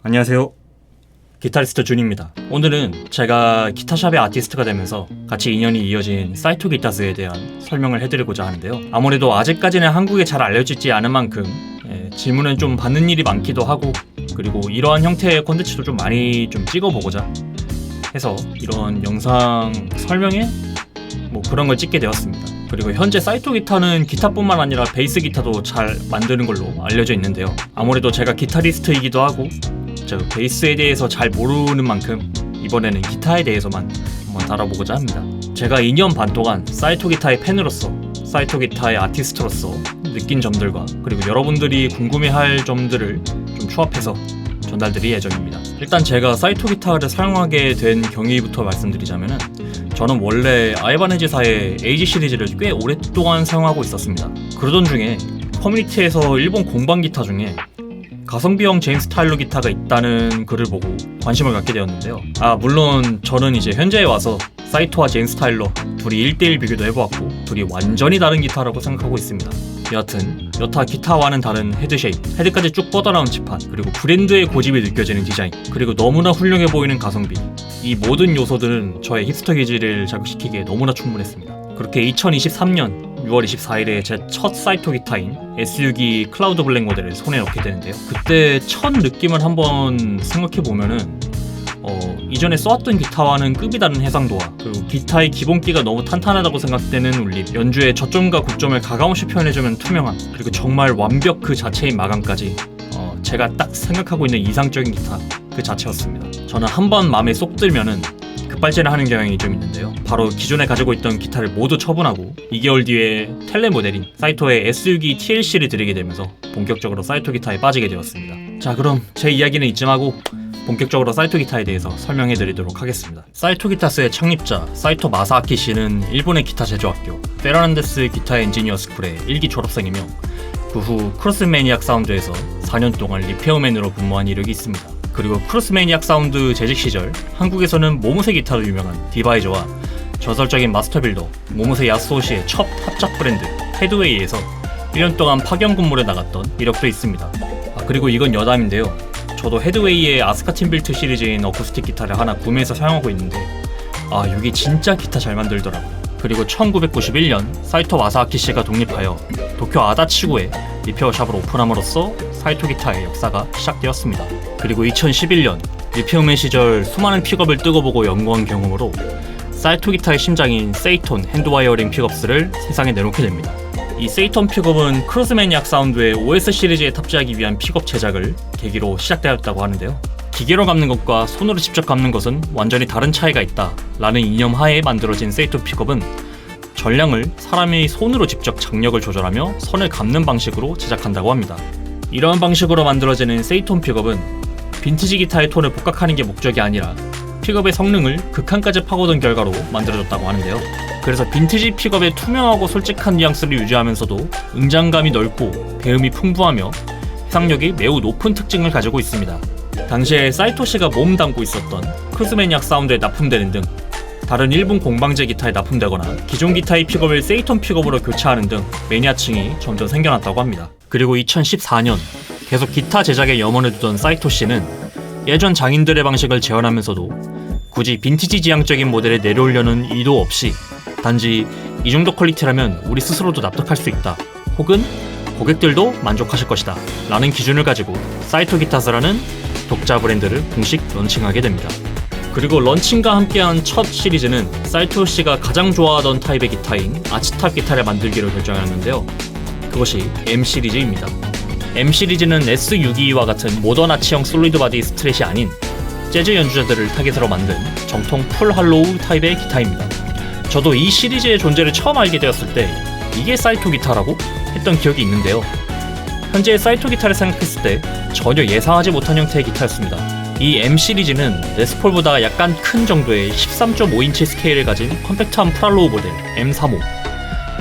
안녕하세요, 기타리스트 준입니다. 오늘은 제가 기타샵의 아티스트가 되면서 같이 인연이 이어진 사이토 기타스에 대한 설명을 해드리고자 하는데요. 아무래도 아직까지는 한국에 잘 알려지지 않은 만큼 질문은 좀 받는 일이 많기도 하고, 그리고 이러한 형태의 콘텐츠도 좀 많이 좀 찍어보고자 해서 이런 영상 설명에 그런 걸 찍게 되었습니다. 그리고 현재 사이토 기타는 기타뿐만 아니라 베이스 기타도 잘 만드는 걸로 알려져 있는데요. 아무래도 제가 기타리스트이기도 하고 베이스에 대해서 잘 모르는 만큼 이번에는 기타에 대해서만 한번 다뤄보고자 합니다. 제가 2년 반 동안 사이토 기타의 팬으로서, 사이토 기타의 아티스트로서 느낀 점들과 그리고 여러분들이 궁금해할 점들을 좀 추합해서 전달드릴 예정입니다. 일단 제가 사이토 기타를 사용하게 된 경위부터 말씀드리자면은, 저는 원래 아이바네즈사의 에이지 시리즈를 꽤 오랫동안 사용하고 있었습니다. 그러던 중에 커뮤니티에서 일본 공방 기타 중에 가성비형 제임 스타일로 기타가 있다는 글을 보고 관심을 갖게 되었는데요. 물론 저는 이제 현재에 와서 사이토와 제임 스타일러 둘이 1대1 비교도 해보았고, 둘이 완전히 다른 기타라고 생각하고 있습니다. 여하튼 여타 기타와는 다른 헤드 쉐입, 헤드까지 쭉 뻗어나온 지판, 그리고 브랜드의 고집이 느껴지는 디자인, 그리고 너무나 훌륭해 보이는 가성비, 이 모든 요소들은 저의 힙스터 기질을 자극시키기에 너무나 충분했습니다. 그렇게 2023년 6월 24일에 제 첫 사이토 기타인 SU기 클라우드 블랙 모델을 손에 넣게 되는데요. 그때 첫 느낌을 한번 생각해보면은 이전에 써왔던 기타와는 급이 다른 해상도와, 그리고 기타의 기본기가 너무 탄탄하다고 생각되는 울림, 연주의 저점과 고점을 가감없이 표현해주면 투명함, 그리고 정말 완벽 그 자체인 마감까지 제가 딱 생각하고 있는 이상적인 기타 그 자체였습니다. 저는 한번 마음에 쏙 들면은 급발진을 하는 경향이 좀 있는데요. 바로 기존에 가지고 있던 기타를 모두 처분하고 2개월 뒤에 텔레 모델인 사이토의 SU기 TLC를 들이게 되면서 본격적으로 사이토 기타에 빠지게 되었습니다. 자, 그럼 제 이야기는 이쯤 하고 본격적으로 사이토 기타에 대해서 설명해 드리도록 하겠습니다. 사이토 기타스의 창립자 사이토 마사아키 씨는 일본의 기타 제조학교 페르난데스 기타 엔지니어 스쿨의 1기 졸업생이며, 그 후 크로스 매니악 사운드에서 4년 동안 리페어맨으로 근무한 이력이 있습니다. 그리고 크로스 매니악 사운드 재직 시절 한국에서는 모무세 기타로 유명한 디바이저와 전설적인 마스터 빌더 모무세 야스오시의 첫 합작 브랜드 헤드웨이에서 1년 동안 파견 근무를 나갔던 이력도 있습니다. 그리고 이건 여담인데요. 저도 헤드웨이의 아스카 팀빌트 시리즈인 어쿠스틱 기타를 하나 구매해서 사용하고 있는데, 여기 진짜 기타 잘 만들더라고요. 그리고 1991년 사이토 마사아키 씨가 독립하여 도쿄 아다치구에 리페어샵을 오픈함으로써 사이토 기타의 역사가 시작되었습니다. 그리고 2011년 리페어맨 시절 수많은 픽업을 뜨고보고 연구한 경험으로 사이토 기타의 심장인 세이톤 핸드와이어링 픽업스를 세상에 내놓게 됩니다. 이 세이톤 픽업은 크로스 매니악 사운드의 OS 시리즈에 탑재하기 위한 픽업 제작을 계기로 시작되었다고 하는데요. 기계로 감는 것과 손으로 직접 감는 것은 완전히 다른 차이가 있다 라는 이념 하에 만들어진 세이톤 픽업은 전량을 사람이 손으로 직접 장력을 조절하며 선을 감는 방식으로 제작한다고 합니다. 이러한 방식으로 만들어지는 세이톤 픽업은 빈티지 기타의 톤을 복각하는 게 목적이 아니라 픽업의 성능을 극한까지 파고든 결과로 만들어졌다고 하는데요. 그래서 빈티지 픽업의 투명하고 솔직한 뉘앙스를 유지하면서도 응장감이 넓고 배음이 풍부하며 해상력이 매우 높은 특징을 가지고 있습니다. 당시에 사이토 씨가 몸담고 있었던 크로스 매니악 사운드에 납품되는 등 다른 일본 공방제 기타에 납품되거나 기존 기타의 픽업을 세이톤 픽업으로 교체하는 등 매니아층이 점점 생겨났다고 합니다. 그리고 2014년 계속 기타 제작에 염원을 두던 사이토 씨는 예전 장인들의 방식을 재현하면서도 굳이 빈티지 지향적인 모델에 내려오려는 의도 없이 단지 이 정도 퀄리티라면 우리 스스로도 납득할 수 있다, 혹은 고객들도 만족하실 것이다 라는 기준을 가지고 사이토 기타스라는 독자 브랜드를 공식 런칭하게 됩니다. 그리고 런칭과 함께한 첫 시리즈는 사이토 씨가 가장 좋아하던 타입의 기타인 아치탑 기타를 만들기로 결정하였는데요. 그것이 M 시리즈입니다. M 시리즈는 S622와 같은 모던 아치형 솔리드 바디 스트렛이 아닌 재즈 연주자들을 타깃으로 만든 정통 풀 할로우 타입의 기타입니다. 저도 이 시리즈의 존재를 처음 알게 되었을 때 이게 사이토 기타라고 했던 기억이 있는데요. 현재의 사이토 기타를 생각했을 때 전혀 예상하지 못한 형태의 기타였습니다. 이 M 시리즈는 레스폴보다 약간 큰 정도의 13.5인치 스케일을 가진 컴팩트한 풀할로우 모델 M35,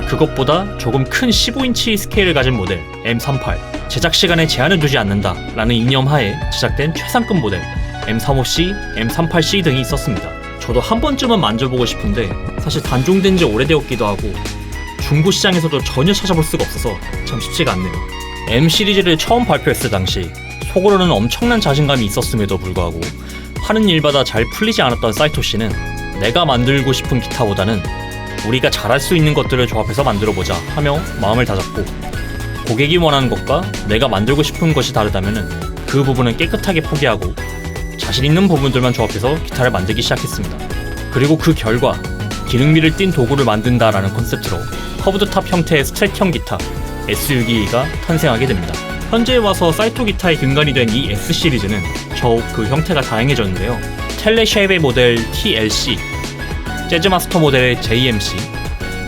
그것보다 조금 큰 15인치 스케일을 가진 모델 M38, 제작 시간에 제한을 두지 않는다 라는 이념 하에 제작된 최상급 모델 M35C, M38C 등이 있었습니다. 저도 한 번쯤은 만져보고 싶은데 사실 단종된 지 오래되었기도 하고 중고 시장에서도 전혀 찾아볼 수가 없어서 참 쉽지가 않네요. M 시리즈를 처음 발표했을 당시 속으로는 엄청난 자신감이 있었음에도 불구하고 하는 일마다 잘 풀리지 않았던 사이토 씨는 내가 만들고 싶은 기타보다는 우리가 잘할 수 있는 것들을 조합해서 만들어보자 하며 마음을 다잡고, 고객이 원하는 것과 내가 만들고 싶은 것이 다르다면 그 부분은 깨끗하게 포기하고 자신 있는 부분들만 조합해서 기타를 만들기 시작했습니다. 그리고 그 결과 기능미를 띤 도구를 만든다라는 컨셉트로 커브드 탑 형태의 스트랫형 기타 S622가 탄생하게 됩니다. 현재에 와서 사이토 기타의 근간이 된 이 S 시리즈는 더욱 그 형태가 다양해졌는데요. 텔레쉐이베 모델 TLC, 재즈마스터 모델의 JMC,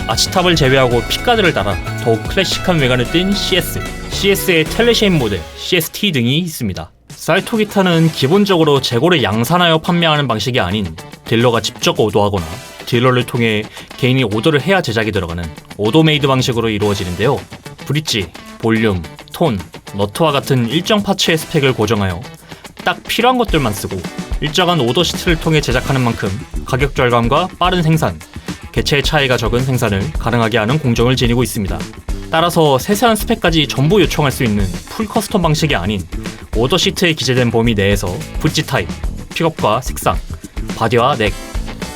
아치탑을 제외하고 픽가드를 달아 더욱 클래식한 외관을 띤 CS, CS의 텔레쉐임 모델 CST 등이 있습니다. 사이토 기타는 기본적으로 재고를 양산하여 판매하는 방식이 아닌 딜러가 직접 오더하거나 딜러를 통해 개인이 오더를 해야 제작이 들어가는 오더메이드 방식으로 이루어지는데요. 브릿지, 볼륨, 톤, 너트와 같은 일정 파츠의 스펙을 고정하여 딱 필요한 것들만 쓰고 일정한 오더 시트를 통해 제작하는 만큼 가격 절감과 빠른 생산, 개체의 차이가 적은 생산을 가능하게 하는 공정을 지니고 있습니다. 따라서 세세한 스펙까지 전부 요청할 수 있는 풀 커스텀 방식이 아닌 오더 시트에 기재된 범위 내에서 브릿지 타입, 픽업과 색상, 바디와 넥,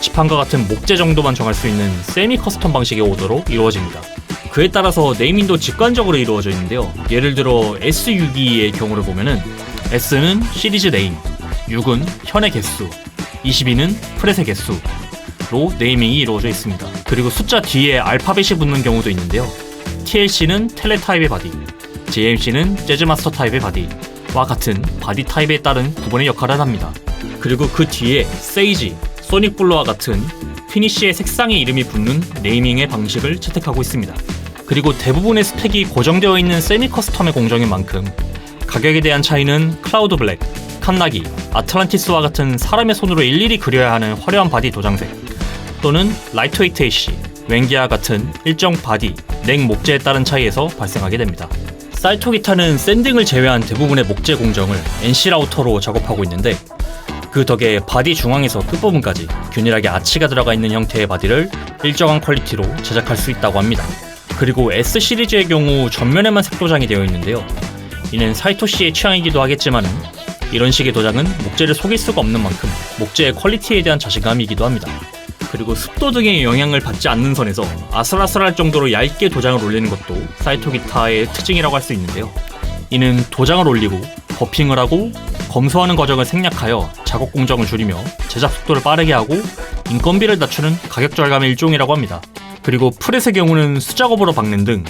지판과 같은 목재 정도만 정할 수 있는 세미 커스텀 방식의 오더로 이루어집니다. 그에 따라서 네이밍도 직관적으로 이루어져 있는데요. 예를 들어 S622의 경우를 보면은 S는 시리즈 네임, 6은 현의 개수, 22는 프렛의 개수로 네이밍이 이루어져 있습니다. 그리고 숫자 뒤에 알파벳이 붙는 경우도 있는데요. TLC는 텔레 타입의 바디, JMC는 재즈마스터 타입의 바디와 같은 바디 타입에 따른 구분의 역할을 합니다. 그리고 그 뒤에 세이지, 소닉블루와 같은 피니쉬의 색상의 이름이 붙는 네이밍의 방식을 채택하고 있습니다. 그리고 대부분의 스펙이 고정되어 있는 세미 커스텀의 공정인 만큼 가격에 대한 차이는 클라우드 블랙, 칸나기, 아틀란티스와 같은 사람의 손으로 일일이 그려야 하는 화려한 바디 도장색, 또는 라이트웨이트 AC, 웬기와 같은 일정 바디, 넥 목재에 따른 차이에서 발생하게 됩니다. 사이토 기타는 샌딩을 제외한 대부분의 목재 공정을 NC 라우터로 작업하고 있는데, 그 덕에 바디 중앙에서 끝부분까지 균일하게 아치가 들어가 있는 형태의 바디를 일정한 퀄리티로 제작할 수 있다고 합니다. 그리고 S 시리즈의 경우 전면에만 색도장이 되어 있는데요. 이는 사이토 씨의 취향이기도 하겠지만 이런 식의 도장은 목재를 속일 수가 없는 만큼 목재의 퀄리티에 대한 자신감이기도 합니다. 그리고 습도 등의 영향을 받지 않는 선에서 아슬아슬할 정도로 얇게 도장을 올리는 것도 사이토 기타의 특징이라고 할 수 있는데요. 이는 도장을 올리고 버핑을 하고 검수하는 과정을 생략하여 작업 공정을 줄이며 제작 속도를 빠르게 하고 인건비를 낮추는 가격 절감의 일종이라고 합니다. 그리고 프렛의 경우는 수작업으로 박는 등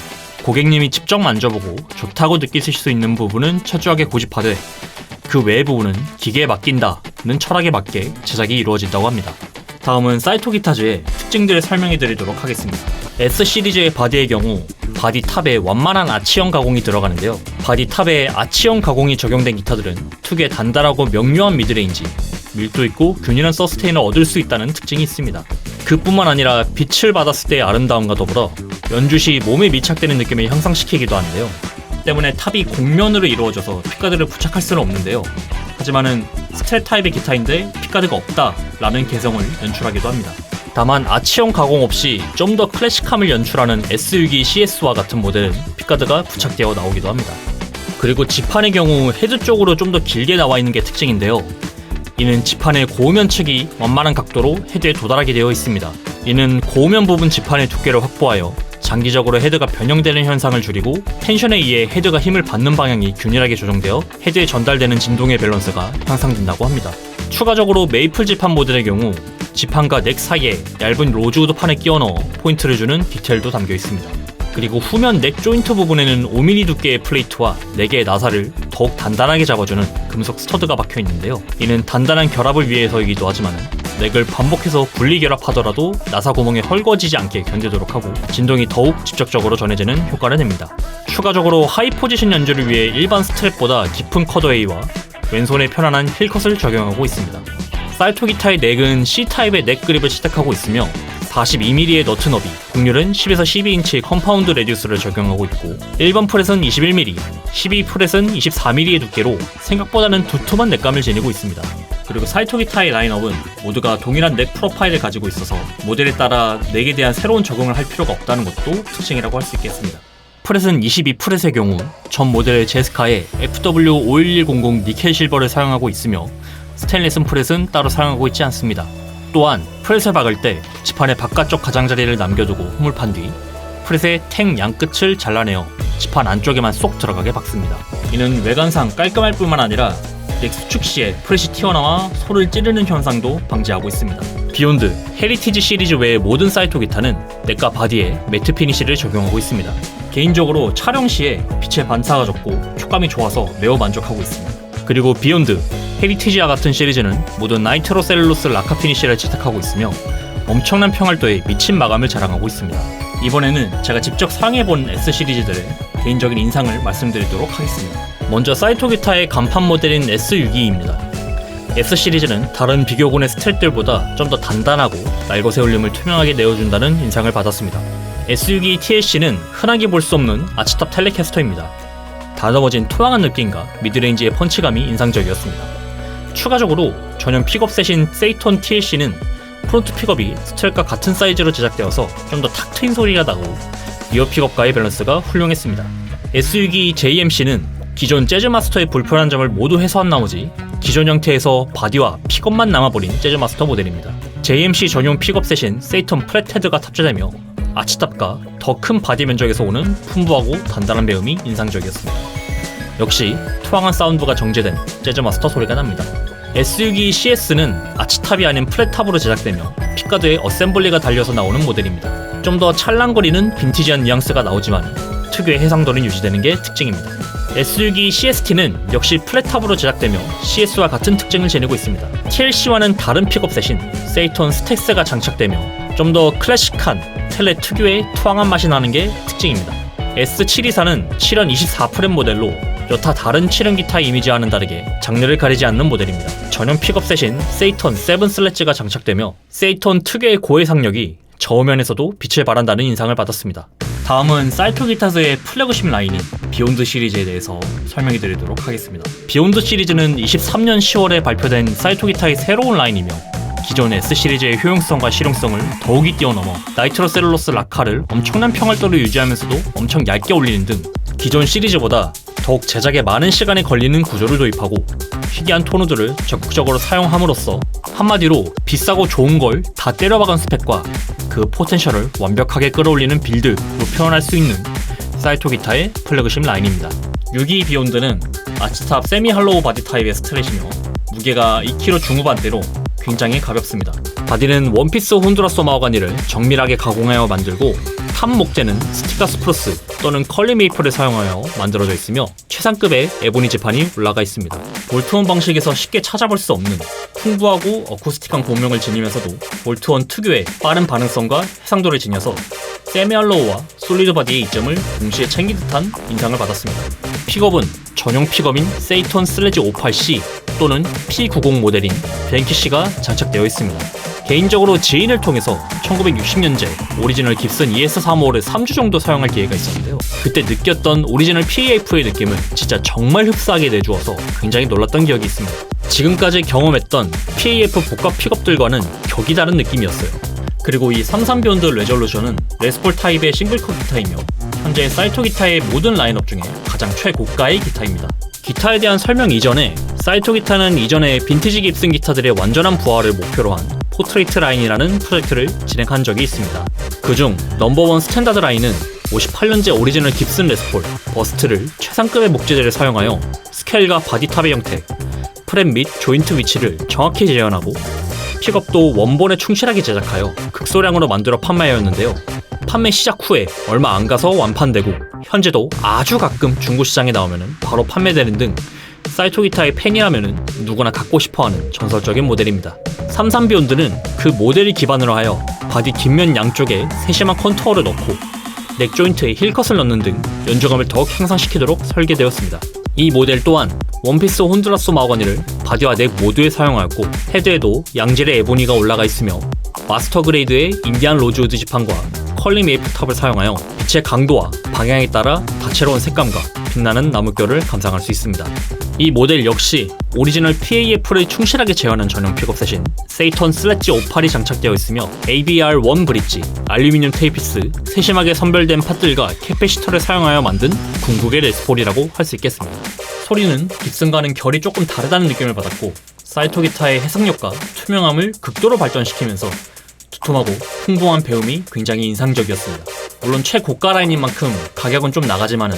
고객님이 직접 만져보고 좋다고 느끼실 수 있는 부분은 철저하게 고집하되 그 외의 부분은 기계에 맡긴다는 철학에 맞게 제작이 이루어진다고 합니다. 다음은 사이토 기타즈의 특징들을 설명해 드리도록 하겠습니다. S 시리즈의 바디의 경우 바디 탑에 완만한 아치형 가공이 들어가는데요. 바디 탑에 아치형 가공이 적용된 기타들은 특유의 단단하고 명료한 미드레인지, 밀도 있고 균일한 서스테인을 얻을 수 있다는 특징이 있습니다. 그뿐만 아니라 빛을 받았을 때의 아름다움과 더불어 연주 시 몸에 밀착되는 느낌을 향상시키기도 하는데요. 때문에 탑이 곡면으로 이루어져서 픽가드를 부착할 수는 없는데요. 하지만은 스트랩 타입의 기타인데 픽가드가 없다라는 개성을 연출하기도 합니다. 다만 아치형 가공 없이 좀 더 클래식함을 연출하는 S622 CS와 같은 모델은 픽가드가 부착되어 나오기도 합니다. 그리고 지판의 경우 헤드 쪽으로 좀 더 길게 나와 있는 게 특징인데요. 이는 지판의 고우면 측이 완만한 각도로 헤드에 도달하게 되어 있습니다. 이는 고우면 부분 지판의 두께를 확보하여 장기적으로 헤드가 변형되는 현상을 줄이고 텐션에 의해 헤드가 힘을 받는 방향이 균일하게 조정되어 헤드에 전달되는 진동의 밸런스가 향상된다고 합니다. 추가적으로 메이플 지판 모델의 경우 지판과 넥 사이에 얇은 로즈우드 판을 끼워 넣어 포인트를 주는 디테일도 담겨 있습니다. 그리고 후면 넥 조인트 부분에는 5mm 두께의 플레이트와 4개의 나사를 더욱 단단하게 잡아주는 금속 스터드가 박혀 있는데요. 이는 단단한 결합을 위해서이기도 하지만 넥을 반복해서 분리 결합하더라도 나사 구멍에 헐거지지 않게 견디도록 하고 진동이 더욱 직접적으로 전해지는 효과를 냅니다. 추가적으로 하이 포지션 연주를 위해 일반 스트랩보다 깊은 컷어웨이와 왼손에 편안한 힐컷을 적용하고 있습니다. 사이토 기타의 넥은 C타입의 넥 그립을 채택하고 있으며 42mm의 너트 너비, 곡률은 10에서 12인치 컴파운드 레듀스를 적용하고 있고 일반 프렛은 21mm, 12프렛은 24mm의 두께로 생각보다는 두툼한 넥감을 지니고 있습니다. 그리고 사이토 기타의 라인업은 모두가 동일한 넥 프로파일을 가지고 있어서 모델에 따라 넥에 대한 새로운 적응을 할 필요가 없다는 것도 특징이라고 할 수 있겠습니다. 프렛은 22프렛의 경우 전 모델의 제스카에 FW51100 니켈 실버를 사용하고 있으며 스테인리스 프렛은 따로 사용하고 있지 않습니다. 또한 프렛을 박을 때 지판의 바깥쪽 가장자리를 남겨두고 홈을 판 뒤 프렛의 탱 양끝을 잘라내어 지판 안쪽에만 쏙 들어가게 박습니다. 이는 외관상 깔끔할 뿐만 아니라 넥 수축 시에 프렛이 튀어나와 소를 찌르는 현상도 방지하고 있습니다. 비욘드, 헤리티지 시리즈 외의 모든 사이토 기타는 넥과 바디에 매트 피니쉬를 적용하고 있습니다. 개인적으로 촬영 시에 빛의 반사가 적고 촉감이 좋아서 매우 만족하고 있습니다. 그리고 비욘드, 헤리티지와 같은 시리즈는 모두 나이트로 셀룰로스 라카 피니쉬를 채택하고 있으며 엄청난 평활도에 미친 마감을 자랑하고 있습니다. 이번에는 제가 직접 사용해본 S 시리즈들의 개인적인 인상을 말씀드리도록 하겠습니다. 먼저 사이토 기타의 간판 모델인 S62입니다. S 시리즈는 다른 비교군의 스트랩들보다 좀 더 단단하고 날것의 울림을 투명하게 내어준다는 인상을 받았습니다. S62 TLC는 흔하게 볼 수 없는 아치탑 텔레캐스터입니다. 다듬어진 토양한 느낌과 미드레인지의 펀치감이 인상적이었습니다. 추가적으로 전용 픽업셋인 세이톤 TLC는 프론트 픽업이 스트랩과 같은 사이즈로 제작되어서 좀 더 탁 트인 소리가 나고 리어 픽업과의 밸런스가 훌륭했습니다. S62 JMC는 기존 재즈마스터의 불편한 점을 모두 해소한 나머지 기존 형태에서 바디와 픽업만 남아버린 재즈마스터 모델입니다. JMC 전용 픽업셋인 세이톤 플랫헤드가 탑재되며 아치탑과 더 큰 바디 면적에서 오는 풍부하고 단단한 배음이 인상적이었습니다. 역시 투항한 사운드가 정제된 재즈마스터 소리가 납니다. S62 CS는 아치탑이 아닌 플랫탑으로 제작되며 픽가드에 어셈블리가 달려서 나오는 모델입니다. 좀 더 찰랑거리는 빈티지한 뉘앙스가 나오지만 특유의 해상도는 유지되는 게 특징입니다. S62 CST는 역시 플랫탑으로 제작되며 CS와 같은 특징을 지니고 있습니다. TLC와는 다른 픽업셋인 세이톤 스택스가 장착되며 좀 더 클래식한 텔레 특유의 투항한 맛이 나는 게 특징입니다. S724는 7연 24프렛 모델로 여타 다른 7연 기타의 이미지와는 다르게 장르를 가리지 않는 모델입니다. 전용 픽업셋인 세이톤 7 슬래지가 장착되며 세이톤 특유의 고해상력이 저음면에서도 빛을 발한다는 인상을 받았습니다. 다음은 사이토 기타즈의 플래그십 라인인 비욘드 시리즈에 대해서 설명해 드리도록 하겠습니다. 비욘드 시리즈는 23년 10월에 발표된 사이토 기타의 새로운 라인이며 기존 S 시리즈의 효용성과 실용성을 더욱이 뛰어넘어 나이트로 셀룰로스 라카를 엄청난 평활도로 유지하면서도 엄청 얇게 올리는 등 기존 시리즈보다 더욱 제작에 많은 시간이 걸리는 구조를 도입하고 희귀한 토너들을 적극적으로 사용함으로써 한마디로 비싸고 좋은 걸 다 때려박은 스펙과 그 포텐셜을 완벽하게 끌어올리는 빌드로 표현할 수 있는 사이토 기타의 플래그십 라인입니다. 62 비욘드는 아치탑 세미 할로우 바디 타입의 스트렛이며 무게가 2kg 중후반대로 굉장히 가볍습니다. 바디는 원피스 혼두라소 마호가니를 정밀하게 가공하여 만들고 탑 목재는 스티카 스프루스 또는 컬리 메이플을 사용하여 만들어져 있으며 최상급의 에보니 지판이 올라가 있습니다. 볼트온 방식에서 쉽게 찾아볼 수 없는 풍부하고 어쿠스틱한 고음명을 지니면서도 볼트온 특유의 빠른 반응성과 해상도를 지녀서 세미할로우와 솔리드 바디의 이점을 동시에 챙긴 듯한 인상을 받았습니다. 픽업은 전용 픽업인 세이톤 슬래지 58C 또는 P90 모델인 벤키씨가 장착되어 있습니다. 개인적으로 지인을 통해서 1960년제 오리지널 깁슨 ES355를 3주 정도 사용할 기회가 있었는데요. 그때 느꼈던 오리지널 PAF의 느낌을 진짜 정말 흡사하게 내주어서 굉장히 놀랐던 기억이 있습니다. 지금까지 경험했던 PAF 복합 픽업들과는 격이 다른 느낌이었어요. 그리고 이 33 비욘드 레졸루션은 레스폴 타입의 싱글컷 기타이며 현재 사이토 기타의 모든 라인업 중에 가장 최고가의 기타입니다. 기타에 대한 설명 이전에 사이토 기타는 이전에 빈티지 깁슨 기타들의 완전한 부활을 목표로 한 포트레이트 라인이라는 프로젝트를 진행한 적이 있습니다. 그중 넘버원 스탠다드 라인은 58년제 오리지널 깁슨 레스폴 버스트를 최상급의 목재들을 사용하여 스케일과 바디탑의 형태, 프렛 및 조인트 위치를 정확히 재현하고 픽업도 원본에 충실하게 제작하여 극소량으로 만들어 판매하였는데요. 판매 시작 후에 얼마 안 가서 완판되고 현재도 아주 가끔 중고시장에 나오면 바로 판매되는 등 사이토 기타의 팬이라면 누구나 갖고 싶어하는 전설적인 모델입니다. 33 비욘드는 그 모델을 기반으로 하여 바디 뒷면 양쪽에 세심한 컨투어를 넣고 넥 조인트에 힐컷을 넣는 등 연주감을 더욱 향상시키도록 설계되었습니다. 이 모델 또한 원피스 혼두라소 마호가니를 바디와 넥 모두에 사용하였고 헤드에도 양질의 에보니가 올라가 있으며 마스터 그레이드의 인디안 로즈우드 지판과 컬리 메이플 탑을 사용하여 빛의 강도와 방향에 따라 다채로운 색감과 빛나는 나무결을 감상할 수 있습니다. 이 모델 역시 오리지널 PAF를 충실하게 재현한 전용 픽업셋인 세이턴 슬래지 58이 장착되어 있으며 ABR1 브릿지, 알루미늄 테이피스, 세심하게 선별된 팟들과 캐패시터를 사용하여 만든 궁극의 레스폴이라고 할 수 있겠습니다. 소리는 깁슨과는 결이 조금 다르다는 느낌을 받았고 사이토 기타의 해상력과 투명함을 극도로 발전시키면서 두툼하고 풍부한 배움이 굉장히 인상적이었습니다. 물론 최고가 라인인 만큼 가격은 좀 나가지만은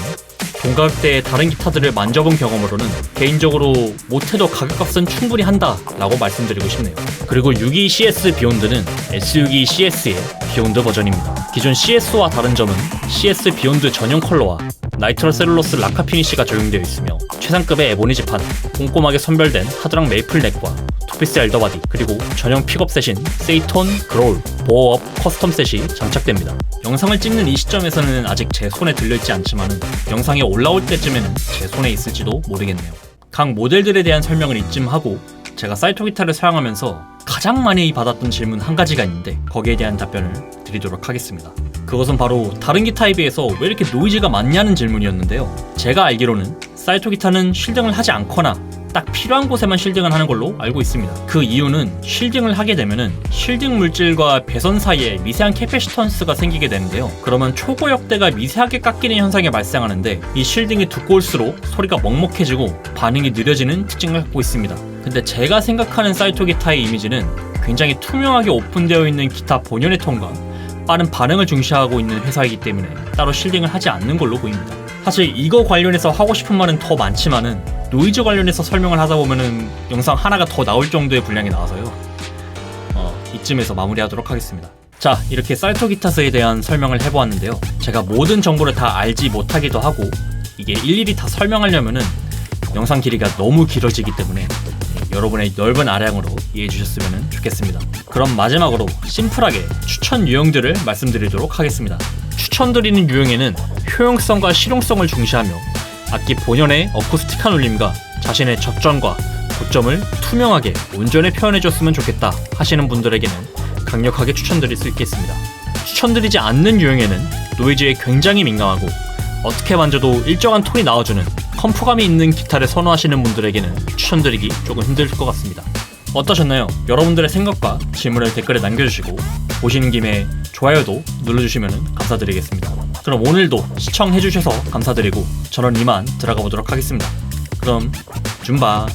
동가격대의 다른 기타들을 만져본 경험으로는 개인적으로 못해도 가격값은 충분히 한다 라고 말씀드리고 싶네요. 그리고 62CS 비욘드는 S62CS의 비욘드 버전입니다. 기존 CS와 다른 점은 CS 비욘드 전용 컬러와 나이트로셀룰로스 라카 피니쉬가 적용되어 있으며 최상급의 에보니 지판, 꼼꼼하게 선별된 하드락 메이플 넥과 투피스 엘더바디, 그리고 전용 픽업셋인 세이톤 그롤 보어업 커스텀 셋이 장착됩니다. 영상을 찍는 이 시점에서는 아직 제 손에 들려있지 않지만 영상이 올라올 때쯤에는 제 손에 있을지도 모르겠네요. 각 모델들에 대한 설명을 이쯤 하고 제가 사이토 기타를 사용하면서 가장 많이 받았던 질문 한 가지가 있는데 거기에 대한 답변을 드리도록 하겠습니다. 그것은 바로 다른 기타에 비해서 왜 이렇게 노이즈가 많냐는 질문이었는데요. 제가 알기로는 사이토 기타는 쉴딩을 하지 않거나 딱 필요한 곳에만 쉴딩을 하는 걸로 알고 있습니다. 그 이유는 쉴딩을 하게 되면은 쉴딩 물질과 배선 사이에 미세한 캐패시턴스가 생기게 되는데요. 그러면 초고역대가 미세하게 깎이는 현상이 발생하는데 이 쉴딩이 두꺼울수록 소리가 먹먹해지고 반응이 느려지는 특징을 갖고 있습니다. 근데 제가 생각하는 사이토 기타의 이미지는 굉장히 투명하게 오픈되어 있는 기타 본연의 톤과 빠른 반응을 중시하고 있는 회사이기 때문에 따로 쉴딩을 하지 않는 걸로 보입니다. 사실 이거 관련해서 하고 싶은 말은 더 많지만은 노이즈 관련해서 설명을 하다 보면은 영상 하나가 더 나올 정도의 분량이 나와서요. 이쯤에서 마무리하도록 하겠습니다. 자, 이렇게 사이토 기타스에 대한 설명을 해보았는데요. 제가 모든 정보를 다 알지 못하기도 하고 이게 일일이 다 설명하려면은 영상 길이가 너무 길어지기 때문에 여러분의 넓은 아량으로 이해해 주셨으면 좋겠습니다. 그럼 마지막으로 심플하게 추천 유형들을 말씀드리도록 하겠습니다. 추천드리는 유형에는 효용성과 실용성을 중시하며 악기 본연의 어쿠스틱한 울림과 자신의 접점과 고점을 투명하게 온전히 표현해줬으면 좋겠다 하시는 분들에게는 강력하게 추천드릴 수 있겠습니다. 추천드리지 않는 유형에는 노이즈에 굉장히 민감하고 어떻게 만져도 일정한 톤이 나와주는 컴프감이 있는 기타를 선호하시는 분들에게는 추천드리기 조금 힘들 것 같습니다. 어떠셨나요? 여러분들의 생각과 질문을 댓글에 남겨주시고 보시는 김에 좋아요도 눌러주시면 감사드리겠습니다. 그럼 오늘도 시청해주셔서 감사드리고 저는 이만 들어가 보도록 하겠습니다. 그럼 줌바.